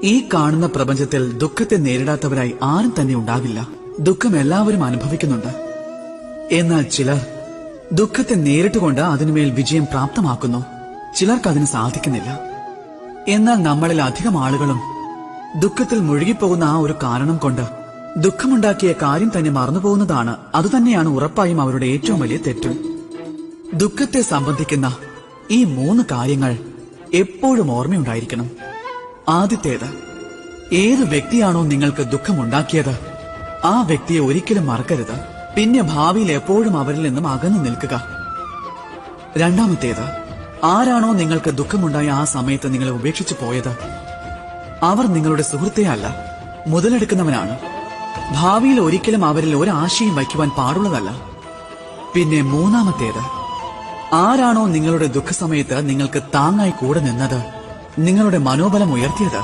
ഈ കാണുന്ന പ്രപഞ്ചത്തിൽ ദുഃഖത്തെ നേരിടാത്തവരായി ആരും തന്നെ ഉണ്ടാവില്ല. ദുഃഖം എല്ലാവരും അനുഭവിക്കുന്നുണ്ട്. എന്നാൽ ചിലർ ദുഃഖത്തെ നേരിട്ടുകൊണ്ട് അതിനുമേൽ വിജയം പ്രാപ്തമാക്കുന്നു. ചിലർക്ക് അതിന് സാധിക്കുന്നില്ല. എന്നാൽ നമ്മളിൽ അധികം ആളുകളും ദുഃഖത്തിൽ മുഴുകിപ്പോകുന്ന ആ ഒരു കാരണം കൊണ്ട് ദുഃഖമുണ്ടാക്കിയ കാര്യം തന്നെ മറന്നുപോകുന്നതാണ്. അതുതന്നെയാണ് ഉറപ്പായും അവരുടെ ഏറ്റവും വലിയ തെറ്റും. ദുഃഖത്തെ സംബന്ധിക്കുന്ന ഈ 3 കാര്യങ്ങൾ എപ്പോഴും ഓർമ്മയുണ്ടായിരിക്കണം. ആദ്യത്തേത്, ഏത് വ്യക്തിയാണോ നിങ്ങൾക്ക് ദുഃഖമുണ്ടാക്കിയത് ആ വ്യക്തിയെ ഒരിക്കലും മറക്കരുത്. പിന്നെ ഭാവിയിൽ എപ്പോഴും അവരിൽ നിന്നും അകന്നു നിൽക്കുക. രണ്ടാമത്തേത്, ആരാണോ നിങ്ങൾക്ക് ദുഃഖമുണ്ടായ ആ സമയത്ത് നിങ്ങളെ ഉപേക്ഷിച്ചു പോയത് അവർ നിങ്ങളുടെ സുഹൃത്തേ അല്ല, മുതലെടുക്കുന്നവനാണ്. ഭാവിയിൽ ഒരിക്കലും അവരിൽ ഒരാശയും വയ്ക്കുവാൻ പാടുള്ളതല്ല. പിന്നെ മൂന്നാമത്തേത്, ആരാണോ നിങ്ങളുടെ ദുഃഖസമയത്ത് നിങ്ങൾക്ക് താങ്ങായി കൂടെ നിന്നത്, നിങ്ങളുടെ മനോബലം ഉയർത്തിയത്